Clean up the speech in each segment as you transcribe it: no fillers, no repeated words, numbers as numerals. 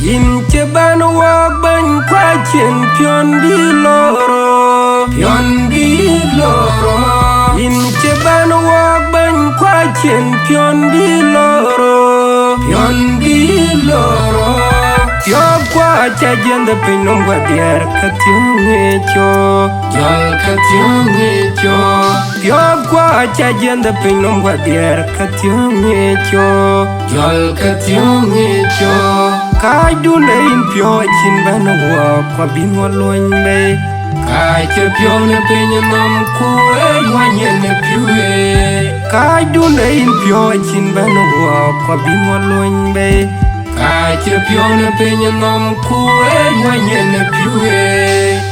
In che ban wa ban kwa chen pion di loro In che ban wa ban kwa chen pion di loro Yo kwa cha jenda pinom wa diar katyunge cho Jal katyunge cho Yo kwa cha jenda pinom wa diar katyunge cho Jal katyunge cho Kai du na in pyo chin ban wa kwa bin wa loin be Kai che pyo na penya nam ku e wa nyen na pyue Kai du na in pyo chin ban wa kwa bin wa loin be Kai che pyo na penya nam ku e wa nyen na pyue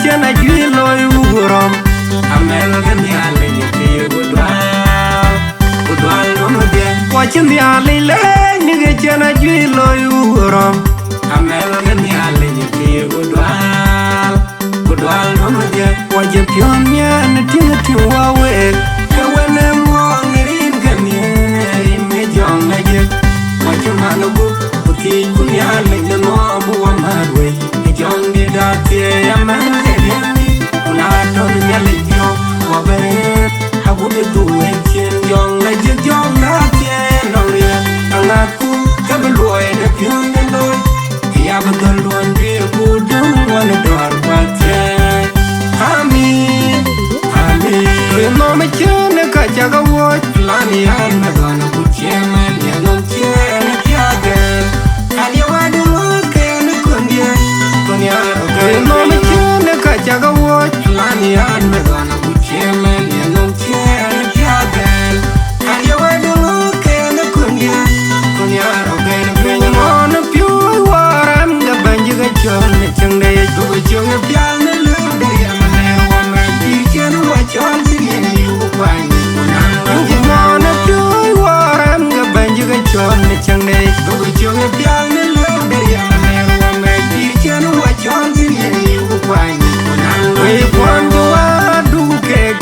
Chana jui loy uram Amel gan yale ni udwal no de Watchin yale le ni chana jui loy uram Amel gan yale ni udwal no de Waje pion ya na tinga tiwa we Kawene mo ngirin gan ye me jong na je Waje manogu uti kun yale no buwa madwe Jong di dati yaman Don't yell at you, Robert. I wouldn't do it, young like you, young, not yet. No, I'm not cool. Come and loy, the pure and loy. He have a girl one real good, don't want to do it, but I mean, you know, my chin, a kajaga watch, Lani, I'm not gonna put him and you don't care, and if you're there, and you want to look and you couldn't get, you know, my chin, a kajaga watch. Lani I'm gonna put him in your no chair and piagan. And you were the look and the kunya okay bring on a pure war I'm the banjiga chon chang day do chung a pian the look day I'm a woman teach and watch all the you find on a pure war I'm the banjiga chon chang day do chung a pian the look day I'm a woman teach and watch all the you find We want to do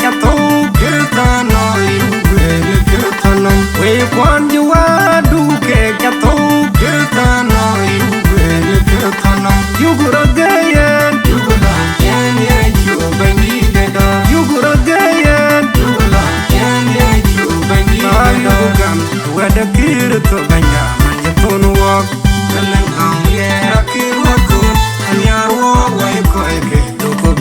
kato kirtano yugel kirtano We want to do kato kirtano yugel kirtano Yugura gayen yugura yan ye chubangi gada Yugura gayen yugura yan ye chubangi gada Yugam wada kirto banya manja tonu walk Kalang ang ye akirwakun Anyar walk way koike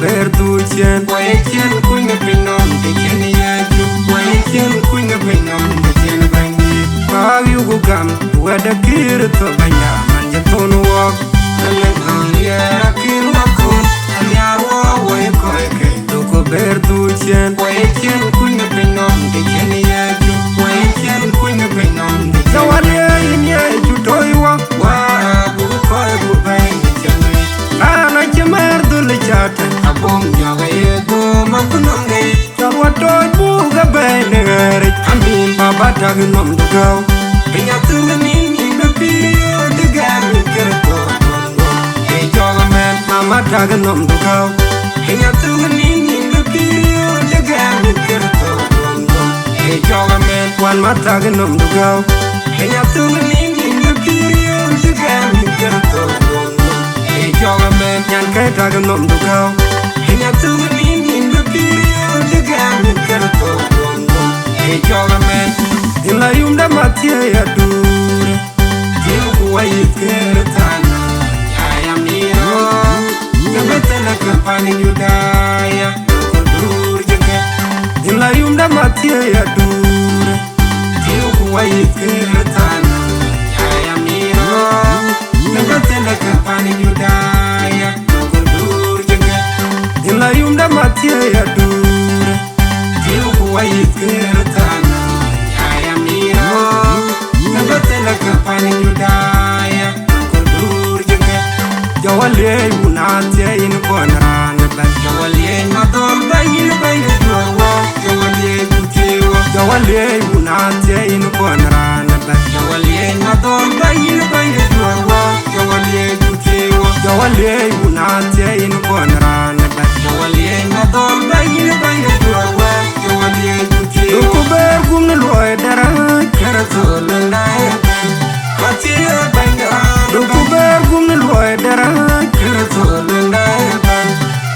Berduchen, Wachen, Queen of Pinon, the Kenny Yaju, Wachen, Queen of Pinon, the Kenny Bangi. While you go come, where the kid to Banya, and your tone walk, and then on the Akin Wakun, and Yawa, Wakoke, Toko Berduchen, Wachen, Queen of Pinon, the Kenny Yaju, Wachen, Queen of Pinon, the Kenny Yaju, Toywa, Wabu, Koibu Bang, the Kenny. And I came out to the charter. Bom jaga ego makunonge Jawa toy buga benegare Amin baba tagnom dugo Pinya tunganin inga piyo Degami kirto tondo Hey joga man mama tagnom dugo Pinya tunganin inga piyo Degami kirto tondo Hey joga man wan matagnom dugo Pinya tunganin inga piyo Degami kirto tondo Hey joga man yan kay tagnom dugo Pinya tunganin inga piyo Degami kirto tondo Hey joga man in la yumda matia ya dure Jiu wa yikirtana Ya miro Kabetela kapani yudaya Kudur jenge in la yumda matia ya dure Jiu wa yikirtana Ya miro Kabetela kapani yudaya Kudur jenge in la yumda matia ya dure Jiu wa yikirtana Kapani yudaya kudur jenge Jawale unate in konrana ba jawale madol bayin bayin dwarwa jawale tutewa jawale unate in konrana ba jawale madol bayin bayin dwarwa jawale tutewa kuber gum loy dara karazol ndai Matiya banga kuber gum loy dara karazol ndai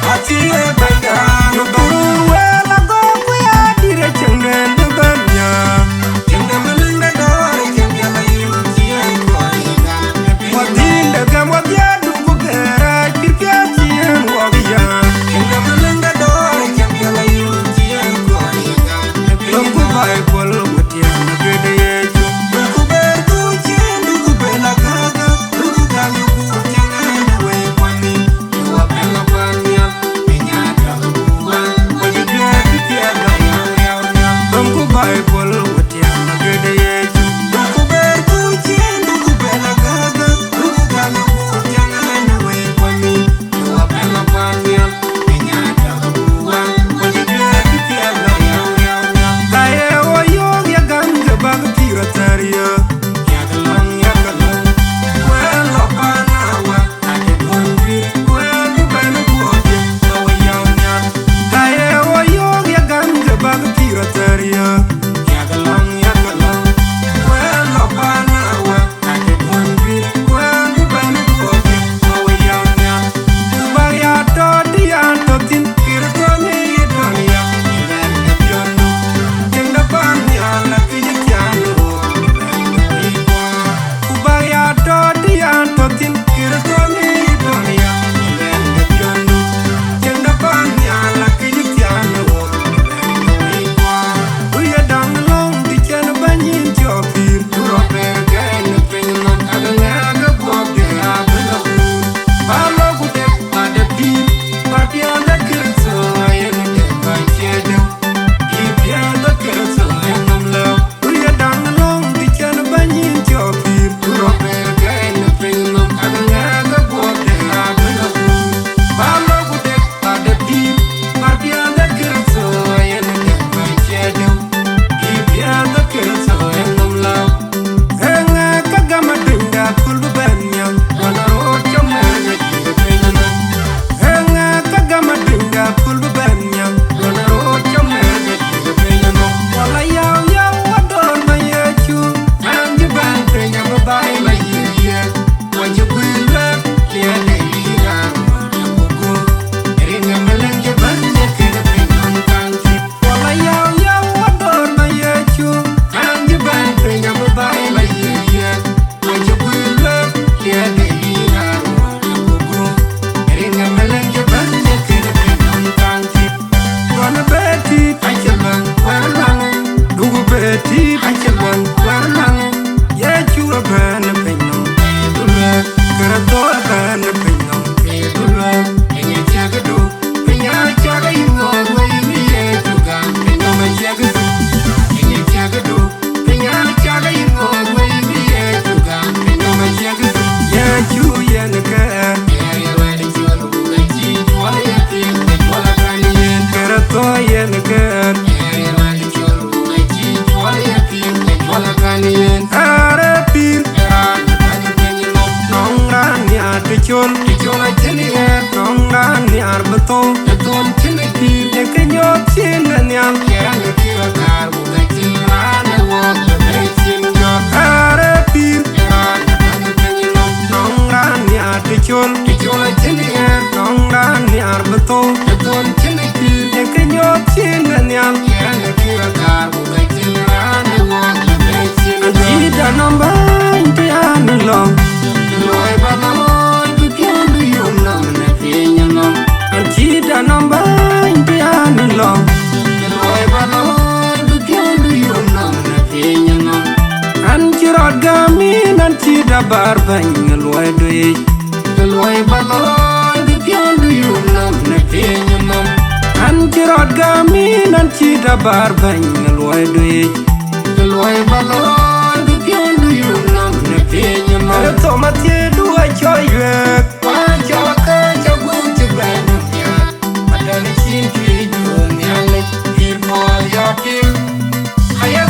Matiya banga Bar bang loy doy loy baloy di piondu yum nam ne pinyum nam an kirot gami nan chi da bar bang loy doy loy baloy di piondu yum nam ne pinyum nam to matie du a choy wa cho ka cho gu chi ban ya madani chin ki du nyale ir mo ya ki aya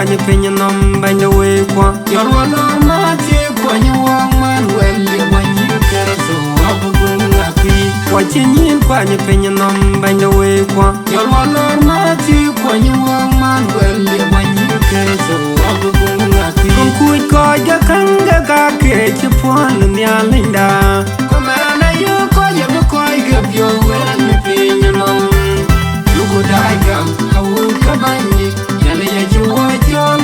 kwa nye penye nom banya we kwa yorwa no ma ti kwa nye wong man wele wanyi kerezo abugunga pi kwa chinyin kwa nye penye nom banya we kwa yorwa no ma ti kwa nye wong man wele wanyi kerezo abugunga pi kuj ko ja kanga ka ke chipon nya linda komana yo ko ye ko ge byo wele penye nom lugo dai gam awu kabani yale ya juwa jon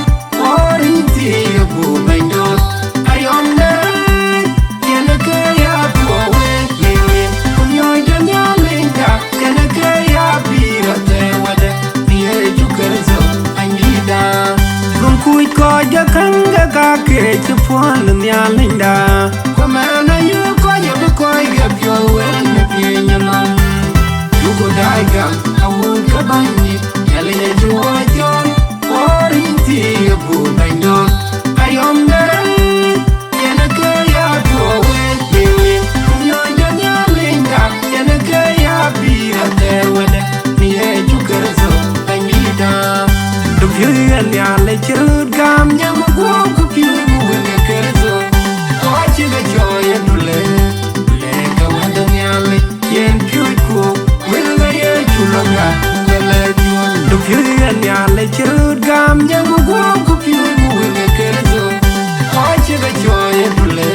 orinti bu baindo ayonda yale ke ya powe yewe kunyo janya linda yale ke ya birate wade ye jukerzo anida kuj ko ja kanga ka ke chupon nya linda komana yo ko ye ko ge byo wele penye nom lugo dai gam awu kabani yale ya juwa jon orinti bu baindo ayonda yale ke ya powe yewe kunyo janya linda yale ke ya birate wade ye jukerzo anida do yel yale chirut gam nyam go ku piu wele kerzo o chiga joy dule le ka wada yale yen piu ku wele ye chulaga wele jon do yel yale chirut gam nyam go ku piu wele kerzo o chiga joy dule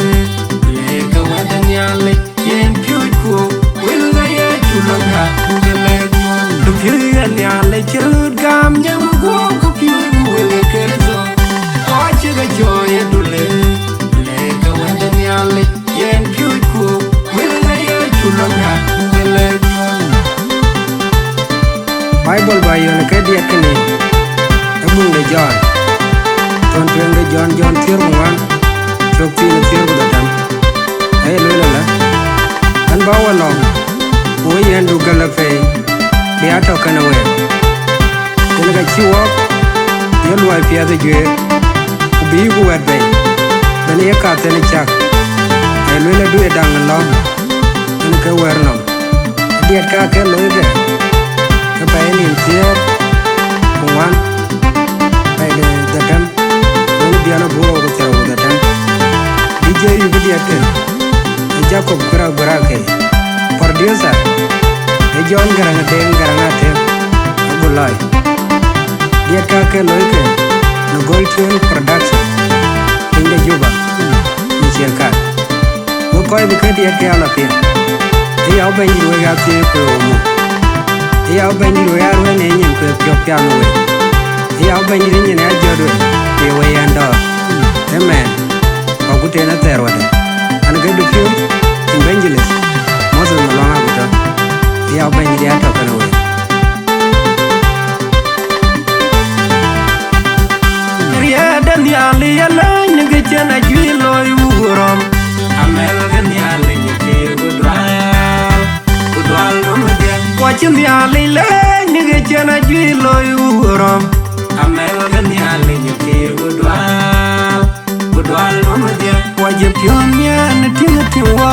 le ka wada yale yen piu ku wele ye chulaga wele jon do yel yale chirut gam nyam go ku piu wele kerzo o chiga joy dule le ka wada yale yen piu ku wele ye chulaga wele jon Bible ba yon ke dia kini abung de John ton tuen de John tier ngwan chok ti le tier da dam ay lo la an ba wa long wo yen du gala fe dia to kana we tin ga chi wo yo lo ai pia de ge ku bi ku wa be ben ye ka te ne chak ay lo la du e dang long tin ka wer nom dia ka ke lo ge ka ba ni tier ngwan ay de da dam no dia na bo ko te ro da dam DJ yu bi dia ke Jacob gura ke producer e John garanga te abulai dia ka ke loy ke no gold tune production inda juba ni cerka no koy bi ke dia ke ala pe e ya ba ni ga te ko mo e ya ba ni ya ro ne nyin ko pyo pya no we e ya ba ni nyin ya jodo e we ando amen ko ku te na terwa de an ga du pyo evangelist Moses Malonga buto ya ba ni dia to kana we riya dan ya li ya la ni ga chana jwi loy wurom amel gan ya li ni ke budwal no me dia ko chin ya li la ni ga chana jwi loy wurom amel gan ya li ni ke budwal no me dia ko je pion ya na tinga ti wa